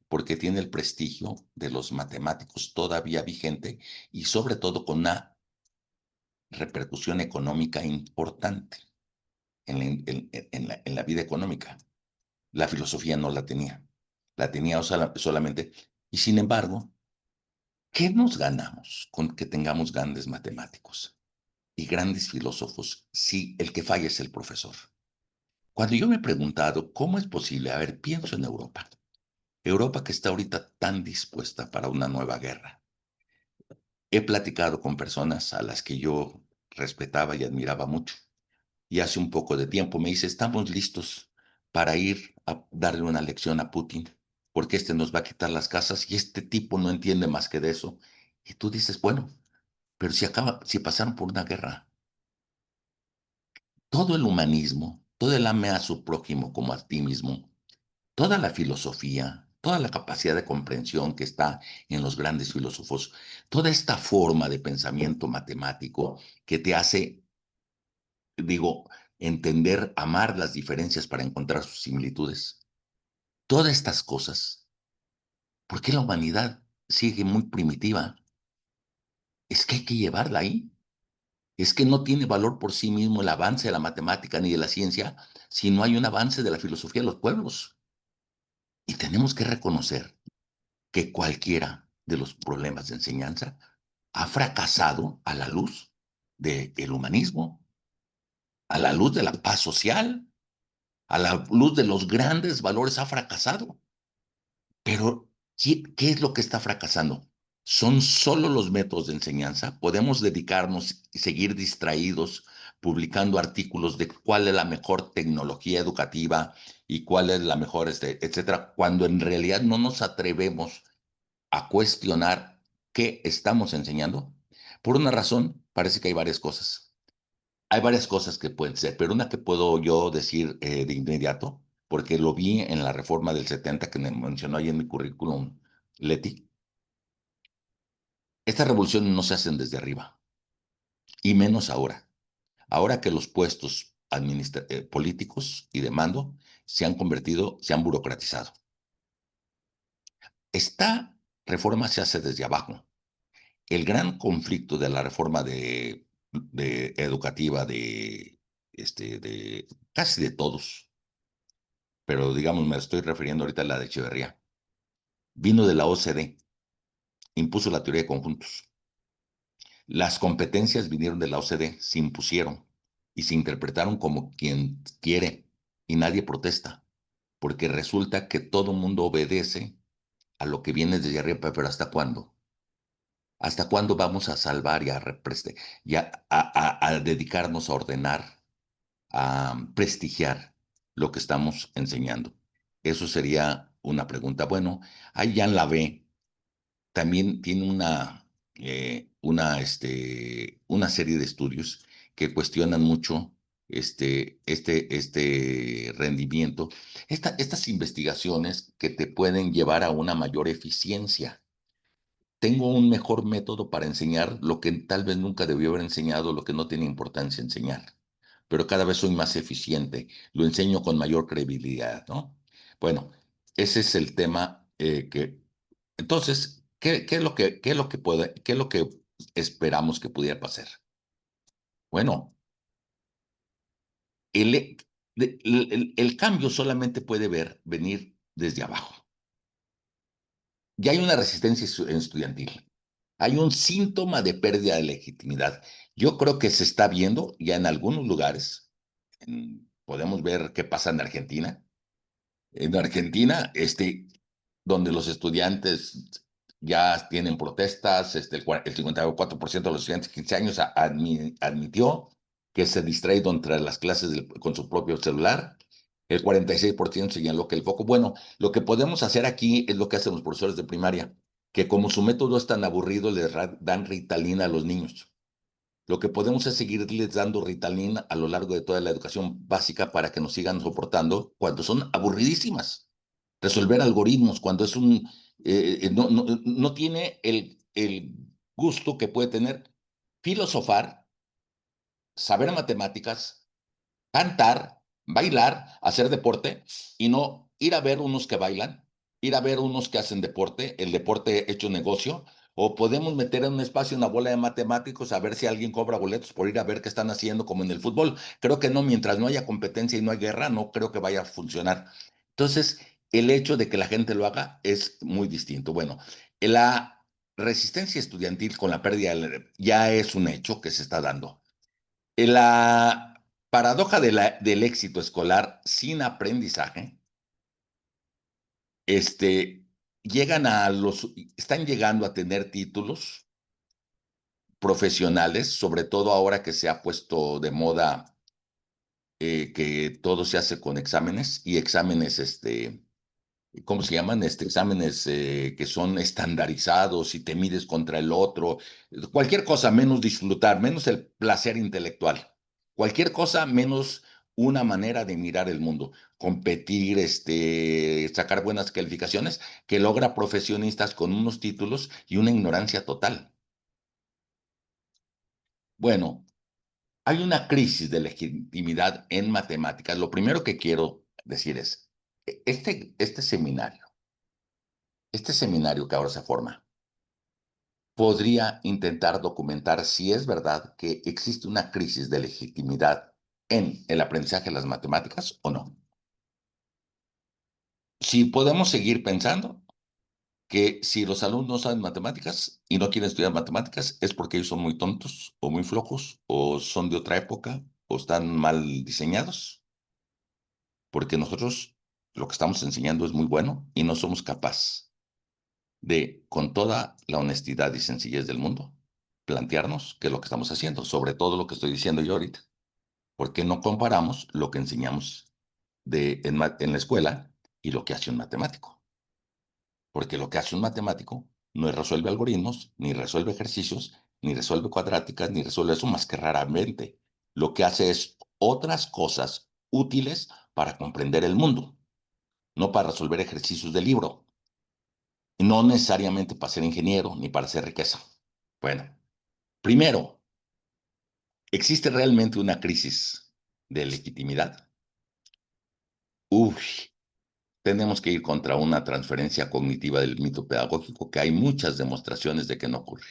porque tiene el prestigio de los matemáticos todavía vigente y sobre todo con una repercusión económica importante en la vida económica. La filosofía no la tenía solamente, y sin embargo, ¿qué nos ganamos con que tengamos grandes matemáticos y grandes filósofos si el que falla es el profesor? Cuando yo me he preguntado cómo es posible, a ver, pienso en Europa, Europa que está ahorita tan dispuesta para una nueva guerra. He platicado con personas a las que yo respetaba y admiraba mucho, y hace un poco de tiempo me dice, estamos listos para ir a darle una lección a Putin, porque este nos va a quitar las casas y este tipo no entiende más que de eso. Y tú dices, bueno, pero si pasaron por una guerra, todo el humanismo, todo el ame a su prójimo como a ti mismo, toda la filosofía, toda la capacidad de comprensión que está en los grandes filósofos, toda esta forma de pensamiento matemático que te hace, digo, entender, amar las diferencias para encontrar sus similitudes, todas estas cosas, ¿por qué la humanidad sigue muy primitiva? Es que hay que llevarla ahí. Es que no tiene valor por sí mismo el avance de la matemática ni de la ciencia si no hay un avance de la filosofía de los pueblos. Y tenemos que reconocer que cualquiera de los problemas de enseñanza ha fracasado a la luz del humanismo, a la luz de la paz social, a la luz de los grandes valores, ha fracasado. Pero, ¿qué es lo que está fracasando? ¿Son solo los métodos de enseñanza? ¿Podemos dedicarnos y seguir distraídos publicando artículos de cuál es la mejor tecnología educativa y cuál es la mejor, etcétera, cuando en realidad no nos atrevemos a cuestionar qué estamos enseñando? Por una razón, parece que hay varias cosas. Hay varias cosas que pueden ser, pero una que puedo yo decir de inmediato, porque lo vi en la reforma del 70 que me mencionó ahí en mi currículum, Leti. Estas revoluciones no se hacen desde arriba, y menos ahora. Ahora que los puestos políticos y de mando se han burocratizado. Esta reforma se hace desde abajo. El gran conflicto de la reforma de educativa de casi de todos, pero digamos, me estoy refiriendo ahorita a la de Echeverría, vino de la OCDE, impuso la teoría de conjuntos. Las competencias vinieron de la OCDE, se impusieron y se interpretaron como quien quiere y nadie protesta, porque resulta que todo mundo obedece a lo que viene desde arriba, pero ¿hasta cuándo? ¿Hasta cuándo vamos a salvar y a dedicarnos a ordenar, a prestigiar lo que estamos enseñando? Eso sería una pregunta. Bueno, ahí ya la ve también tiene una serie de estudios que cuestionan mucho este rendimiento, estas investigaciones que te pueden llevar a una mayor eficiencia. Tengo un mejor método para enseñar lo que tal vez nunca debió haber enseñado, lo que no tiene importancia enseñar, pero cada vez soy más eficiente, lo enseño con mayor credibilidad, ¿no? Bueno, ese es el tema entonces, qué es lo que esperamos que pudiera pasar? Bueno, el, el cambio solamente puede venir desde abajo. Ya hay una resistencia estudiantil. Hay un síntoma de pérdida de legitimidad. Yo creo que se está viendo ya en algunos lugares. Podemos ver qué pasa en Argentina. En Argentina, donde los estudiantes ya tienen protestas, el 54% de los estudiantes de 15 años admitió que se distraído entre las clases con su propio celular. El 46% señaló que el foco, bueno, lo que podemos hacer aquí es lo que hacen los profesores de primaria, que como su método es tan aburrido, dan Ritalina a los niños. Lo que podemos es seguirles dando Ritalina a lo largo de toda la educación básica para que nos sigan soportando cuando son aburridísimas. Resolver algoritmos cuando no tiene el gusto que puede tener filosofar, saber matemáticas, cantar, bailar, hacer deporte y no ir a ver unos que bailan, ir a ver unos que hacen deporte, el deporte hecho negocio, o podemos meter en un espacio una bola de matemáticos a ver si alguien cobra boletos por ir a ver qué están haciendo como en el fútbol. Creo que no, mientras no haya competencia y no hay guerra, no creo que vaya a funcionar. Entonces, el hecho de que la gente lo haga es muy distinto. Bueno, la resistencia estudiantil con la pérdida ya es un hecho que se está dando. La paradoja del éxito escolar sin aprendizaje, este, están llegando a tener títulos profesionales, sobre todo ahora que se ha puesto de moda que todo se hace con exámenes y exámenes, ¿cómo se llaman? Exámenes que son estandarizados y te mides contra el otro. Cualquier cosa menos disfrutar, menos el placer intelectual. Cualquier cosa menos una manera de mirar el mundo. Competir, sacar buenas calificaciones, que logra profesionistas con unos títulos y una ignorancia total. Bueno, hay una crisis de legitimidad en matemáticas. Lo primero que quiero decir es, este seminario que ahora se forma, podría intentar documentar si es verdad que existe una crisis de legitimidad en el aprendizaje de las matemáticas o no. Si podemos seguir pensando que si los alumnos no saben matemáticas y no quieren estudiar matemáticas es porque ellos son muy tontos o muy flojos o son de otra época o están mal diseñados, porque nosotros lo que estamos enseñando es muy bueno y no somos capaces de, con toda la honestidad y sencillez del mundo, plantearnos qué es lo que estamos haciendo, sobre todo lo que estoy diciendo yo ahorita, porque no comparamos lo que enseñamos en la escuela y lo que hace un matemático, porque lo que hace un matemático no resuelve algoritmos, ni resuelve ejercicios, ni resuelve cuadráticas, ni resuelve eso más que raramente. lo que hace es otras cosas útiles para comprender el mundo, no para resolver ejercicios de libro, no necesariamente para ser ingeniero ni para hacer riqueza. Bueno, primero, ¿existe realmente una crisis de legitimidad? Uy, tenemos que ir contra una transferencia cognitiva del mito pedagógico que hay muchas demostraciones de que no ocurre.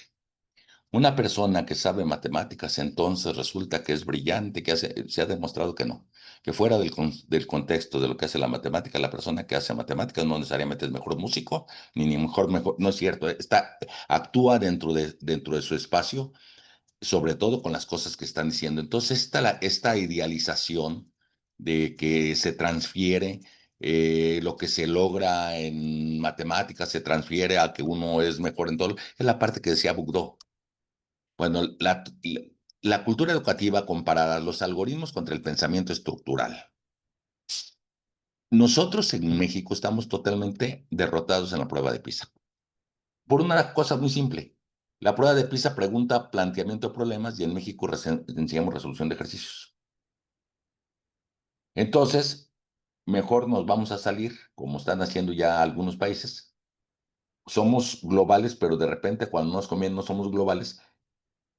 Una persona que sabe matemáticas entonces resulta que es brillante, se ha demostrado que no, que fuera del contexto de lo que hace la matemática, la persona que hace matemáticas no necesariamente es mejor músico, ni mejor, no es cierto, actúa dentro de su espacio, sobre todo con las cosas que están diciendo. Entonces, esta idealización de que se transfiere lo que se logra en matemáticas, se transfiere a que uno es mejor en todo, es la parte que decía Bourdieu. Bueno, la cultura educativa compara los algoritmos contra el pensamiento estructural. Nosotros en México estamos totalmente derrotados en la prueba de PISA. Por una cosa muy simple. La prueba de PISA pregunta planteamiento de problemas y en México enseñamos resolución de ejercicios. Entonces, mejor nos vamos a salir, como están haciendo ya algunos países. Somos globales, pero de repente cuando nos conviene no somos globales,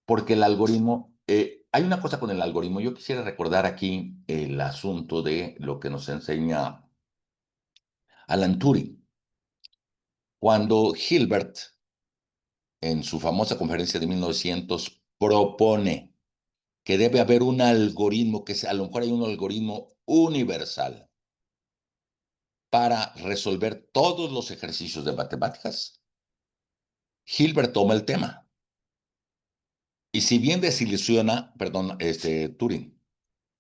porque el algoritmo, hay una cosa con el algoritmo. Yo quisiera recordar aquí el asunto de lo que nos enseña Alan Turing. Cuando Hilbert, en su famosa conferencia de 1900, propone que debe haber un algoritmo, a lo mejor hay un algoritmo universal para resolver todos los ejercicios de matemáticas, Hilbert toma el tema. Y si bien desilusiona, perdón, Turing,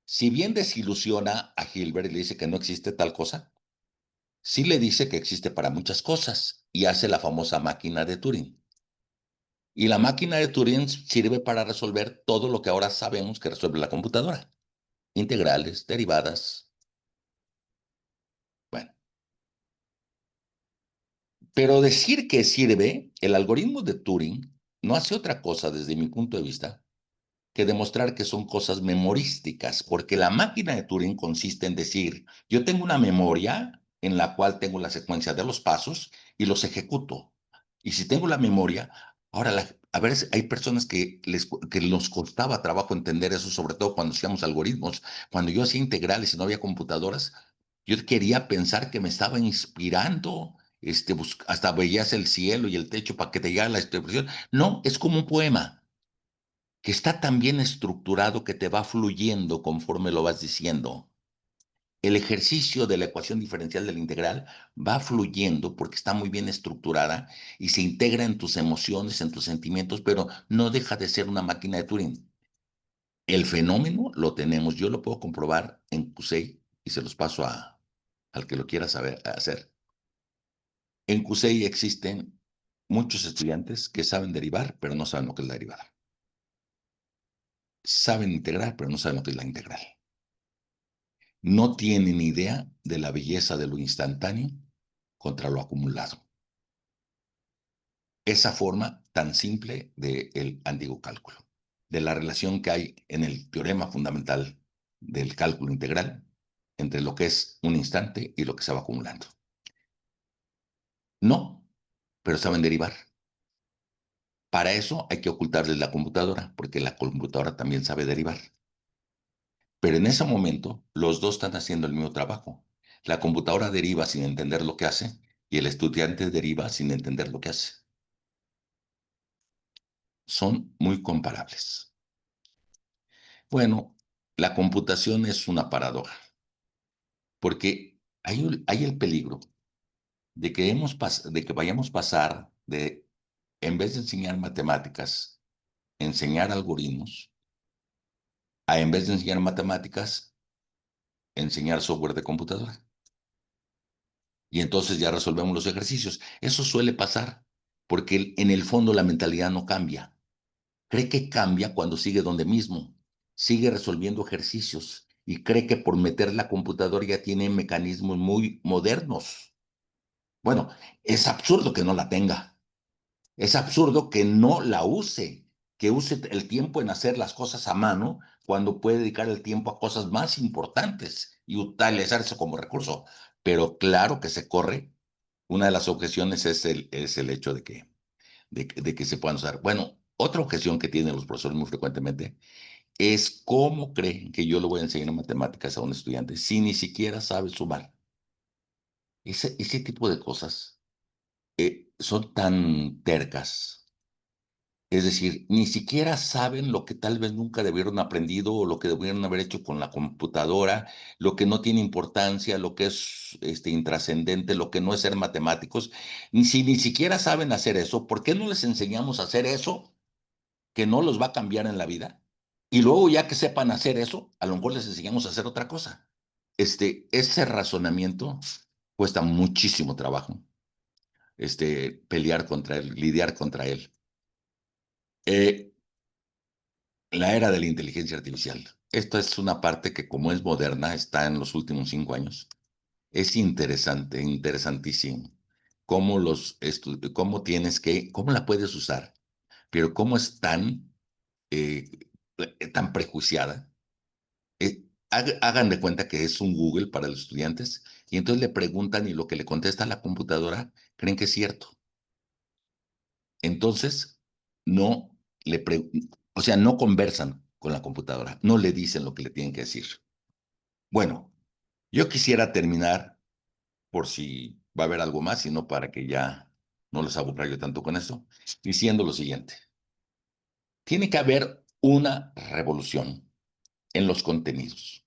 si bien desilusiona a Hilbert y le dice que no existe tal cosa, sí le dice que existe para muchas cosas y hace la famosa máquina de Turing. Y la máquina de Turing sirve para resolver todo lo que ahora sabemos que resuelve la computadora. Integrales, derivadas. Bueno, pero decir que sirve, el algoritmo de Turing no hace otra cosa desde mi punto de vista que demostrar que son cosas memorísticas, porque la máquina de Turing consiste en decir, yo tengo una memoria en la cual tengo la secuencia de los pasos y los ejecuto. Y si tengo la memoria, ahora a ver, hay personas que nos costaba trabajo entender eso, sobre todo cuando hacíamos algoritmos. Cuando yo hacía integrales y no había computadoras, yo quería pensar que me estaba inspirando, hasta veías el cielo y el techo para que te llegara la expresión. No, es como un poema que está tan bien estructurado que te va fluyendo conforme lo vas diciendo. El ejercicio de la ecuación diferencial del integral va fluyendo porque está muy bien estructurada y se integra en tus emociones, en tus sentimientos, pero no deja de ser una máquina de Turing. El fenómeno lo tenemos, yo lo puedo comprobar en CUSEI y se los paso al que lo quiera saber hacer. En CUSEI existen muchos estudiantes que saben derivar, pero no saben lo que es la derivada. Saben integrar, pero no saben lo que es la integral. No tienen idea de la belleza de lo instantáneo contra lo acumulado. Esa forma tan simple del antiguo cálculo, de la relación que hay en el teorema fundamental del cálculo integral entre lo que es un instante y lo que se va acumulando. No, pero saben derivar. Para eso hay que ocultarles la computadora, porque la computadora también sabe derivar. Pero en ese momento, los dos están haciendo el mismo trabajo. La computadora deriva sin entender lo que hace y el estudiante deriva sin entender lo que hace. Son muy comparables. Bueno, la computación es una paradoja, porque hay el peligro de que vayamos a pasar de, en vez de enseñar matemáticas, enseñar algoritmos, a en vez de enseñar matemáticas, enseñar software de computadora. Y entonces ya resolvemos los ejercicios. Eso suele pasar porque en el fondo la mentalidad no cambia. Cree que cambia cuando sigue donde mismo, sigue resolviendo ejercicios y cree que por meter la computadora ya tiene mecanismos muy modernos. Bueno, es absurdo que no la tenga. Es absurdo que no la use. que use el tiempo en hacer las cosas a mano cuando puede dedicar el tiempo a cosas más importantes y utilizar eso como recurso. Pero claro que se corre. Una de las objeciones es el hecho de que se puedan usar. Bueno, otra objeción que tienen los profesores muy frecuentemente es cómo creen que yo le voy a enseñar matemáticas a un estudiante si ni siquiera sabe sumar. Ese tipo de cosas son tan tercas. Es decir, ni siquiera saben lo que tal vez nunca debieron aprendido o lo que debieron haber hecho con la computadora, lo que no tiene importancia, lo que es intrascendente, lo que no es ser matemáticos. Si ni siquiera saben hacer eso, ¿por qué no les enseñamos a hacer eso que no los va a cambiar en la vida? Y luego ya que sepan hacer eso, a lo mejor les enseñamos a hacer otra cosa. Ese razonamiento cuesta muchísimo trabajo, pelear contra él, lidiar contra él. Eh, La era de la inteligencia artificial. Esta es una parte que, como es moderna, está en los últimos 5 años. Es interesante, interesantísimo. Cómo la puedes usar, pero cómo es eh, tan prejuiciada. Hagan de cuenta que es un Google para los estudiantes y entonces le preguntan y lo que le contesta la computadora creen que es cierto. Entonces, no le pre- o sea, no conversan con la computadora, no le dicen lo que le tienen que decir. Bueno, yo quisiera terminar por si va a haber algo más, sino para que ya no los aburra yo tanto con esto, diciendo lo siguiente. Tiene que haber una revolución en los contenidos.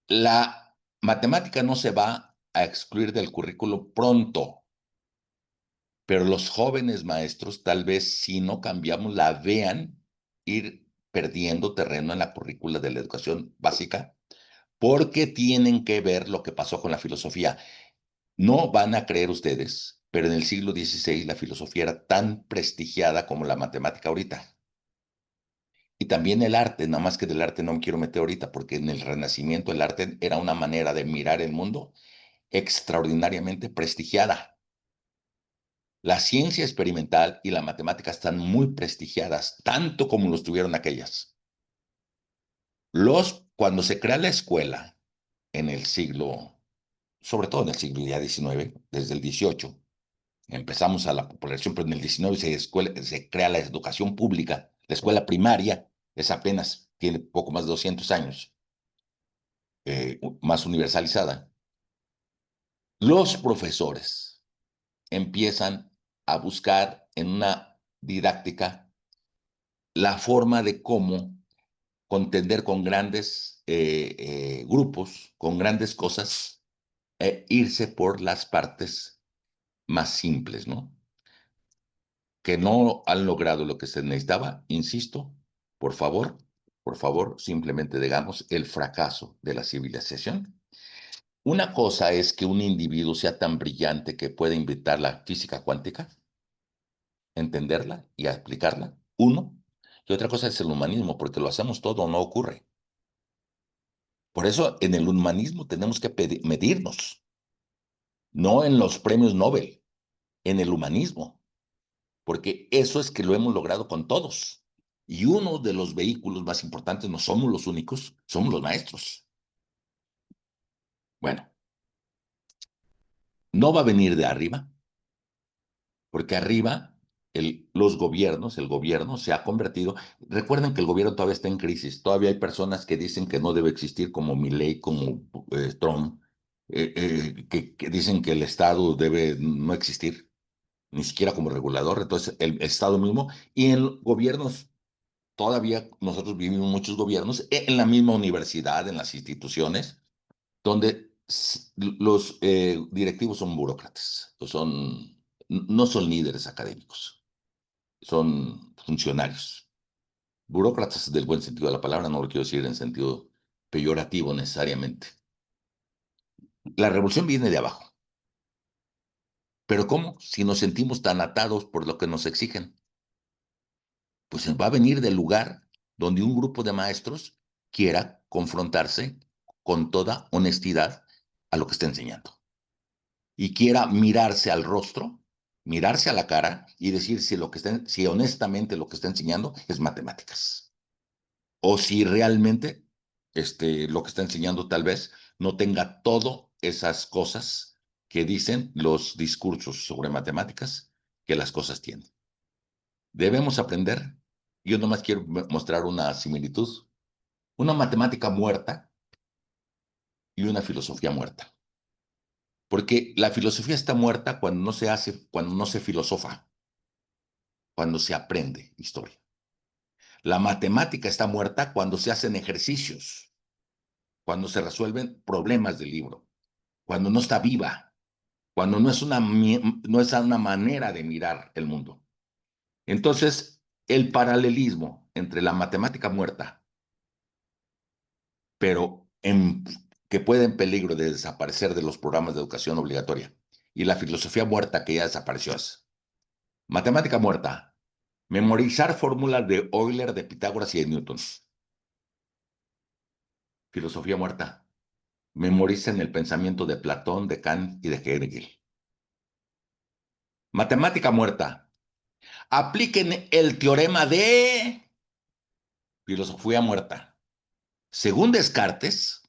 La matemática no se va a excluir del currículo pronto, pero los jóvenes maestros tal vez si no cambiamos la vean ir perdiendo terreno en la currícula de la educación básica porque tienen que ver lo que pasó con la filosofía. No van a creer ustedes, pero en el siglo XVI la filosofía era tan prestigiada como la matemática ahorita. Y también el arte, nada más que del arte no me quiero meter ahorita, porque en el Renacimiento el arte era una manera de mirar el mundo extraordinariamente prestigiada. La ciencia experimental y la matemática están muy prestigiadas, tanto como lo estuvieron aquellas. Cuando se crea la escuela en el siglo, sobre todo en el siglo ya XIX, desde el XVIII, empezamos a la populación, pero en el XIX se crea la educación pública, la escuela primaria, es apenas, tiene poco más de 200 años, más universalizada. Los profesores empiezan a buscar en una didáctica la forma de cómo contender con grandes grupos, con grandes cosas, irse por las partes más simples, ¿no? Que no han logrado lo que se necesitaba, insisto, por favor, por favor, simplemente digamos el fracaso de la civilización. Una cosa es que un individuo sea tan brillante que pueda inventar la física cuántica, entenderla y aplicarla, uno, y otra cosa es el humanismo, porque lo hacemos todo, no ocurre. Por eso en el humanismo tenemos que medirnos, no en los premios Nobel, en el humanismo, porque eso es que lo hemos logrado con todos. Y uno de los vehículos más importantes, no somos los únicos, somos los maestros. Bueno, no va a venir de arriba, porque arriba el gobierno se ha convertido, recuerden que el gobierno todavía está en crisis, todavía hay personas que dicen que no debe existir como Milei, como Trump, que dicen que el Estado debe no existir, ni siquiera como regulador, entonces el Estado mismo, y en gobiernos, todavía nosotros vivimos muchos gobiernos, en la misma universidad, en las instituciones, donde los directivos son burócratas, no son líderes académicos, son funcionarios. Burócratas del buen sentido de la palabra, no lo quiero decir en sentido peyorativo necesariamente. La revolución viene de abajo. ¿Pero cómo? Si nos sentimos tan atados por lo que nos exigen. Pues va a venir del lugar donde un grupo de maestros quiera confrontarse con toda honestidad a lo que está enseñando y quiera mirarse al rostro mirarse a la cara y decir si honestamente lo que está enseñando es matemáticas. O si realmente lo que está enseñando tal vez no tenga todas esas cosas que dicen los discursos sobre matemáticas que las cosas tienen. Debemos aprender. Yo nomás quiero mostrar una similitud. Una matemática muerta y una filosofía muerta. Porque la filosofía está muerta cuando no se hace, cuando no se filosofa, cuando se aprende historia. La matemática está muerta cuando se hacen ejercicios, cuando se resuelven problemas del libro, cuando no está viva, cuando no es una manera de mirar el mundo. Entonces, el paralelismo entre la matemática muerta, pero que puede en peligro de desaparecer de los programas de educación obligatoria, y la filosofía muerta que ya desapareció. Matemática muerta, memorizar fórmulas de Euler, de Pitágoras y de Newton. Filosofía muerta, memoricen el pensamiento de Platón, de Kant y de Hegel. Matemática muerta, apliquen el teorema de filosofía muerta. Según Descartes,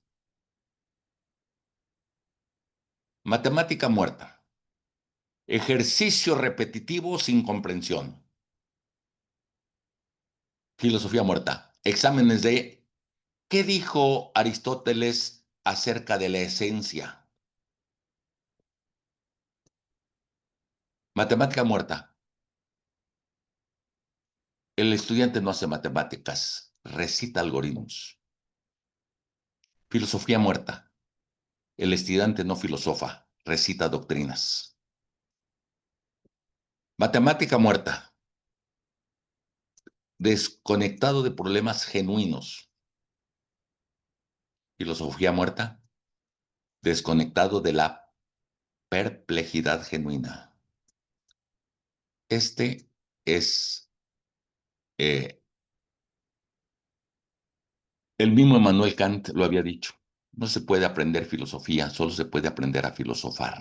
matemática muerta, ejercicio repetitivo sin comprensión. Filosofía muerta, exámenes de ¿qué dijo Aristóteles acerca de la esencia? Matemática muerta, el estudiante no hace matemáticas, recita algoritmos. Filosofía muerta, el estudiante no filosofa, recita doctrinas. Matemática muerta, desconectado de problemas genuinos. Filosofía muerta, desconectado de la perplejidad genuina. Este es el mismo Emmanuel Kant lo había dicho. No se puede aprender filosofía, solo se puede aprender a filosofar.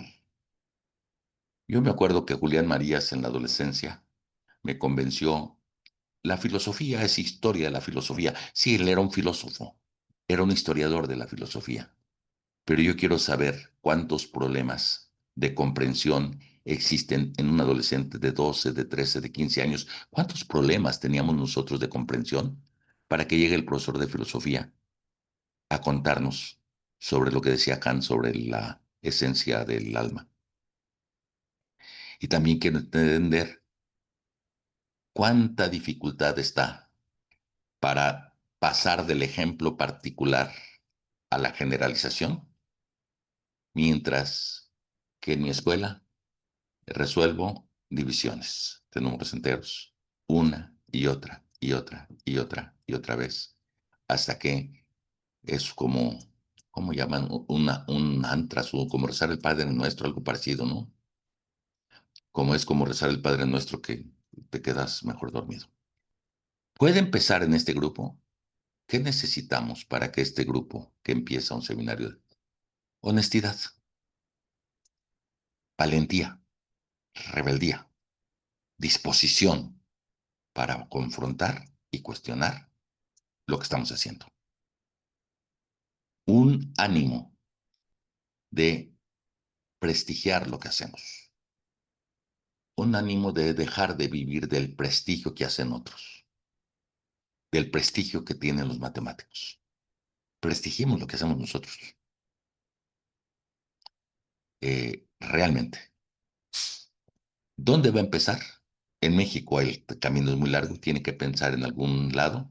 Yo me acuerdo que Julián Marías en la adolescencia me convenció. La filosofía es historia de la filosofía. Sí, él era un filósofo, era un historiador de la filosofía. Pero yo quiero saber cuántos problemas de comprensión existen en un adolescente de 12, de 13, de 15 años. ¿Cuántos problemas teníamos nosotros de comprensión para que llegue el profesor de filosofía a contarnos sobre lo que decía Kant sobre la esencia del alma? Y también quiero entender cuánta dificultad está para pasar del ejemplo particular a la generalización, mientras que en mi escuela resuelvo divisiones de números enteros, una y otra y otra y otra y otra vez, hasta que es como, ¿cómo llaman? Un mantra, como rezar el Padre Nuestro, algo parecido, ¿no? Como es como rezar el Padre Nuestro que te quedas mejor dormido. ¿Puede empezar en este grupo? ¿Qué necesitamos para que este grupo que empieza un seminario? Honestidad, valentía, rebeldía, disposición para confrontar y cuestionar lo que estamos haciendo. Un ánimo de prestigiar lo que hacemos. Un ánimo de dejar de vivir del prestigio que hacen otros, del prestigio que tienen los matemáticos. Prestigiemos lo que hacemos nosotros. Realmente. ¿Dónde va a empezar? En México el camino es muy largo, tiene que pensar en algún lado.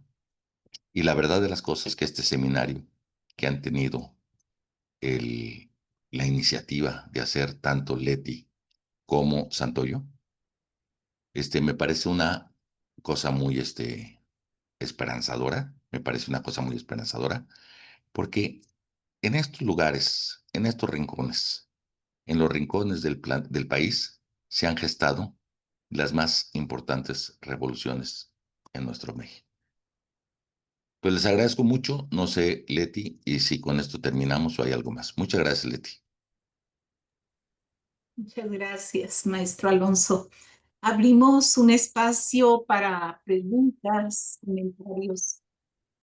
Y la verdad de las cosas es que este seminario que han tenido el, la iniciativa de hacer tanto Leti como Santoyo, me parece una cosa muy esperanzadora, me parece una cosa muy esperanzadora, porque en estos lugares, en estos rincones, en los rincones del país, se han gestado las más importantes revoluciones en nuestro México. Pues les agradezco mucho, no sé, Leti, y si con esto terminamos o hay algo más. Muchas gracias, Leti. Muchas gracias, maestro Alonso. Abrimos un espacio para preguntas, comentarios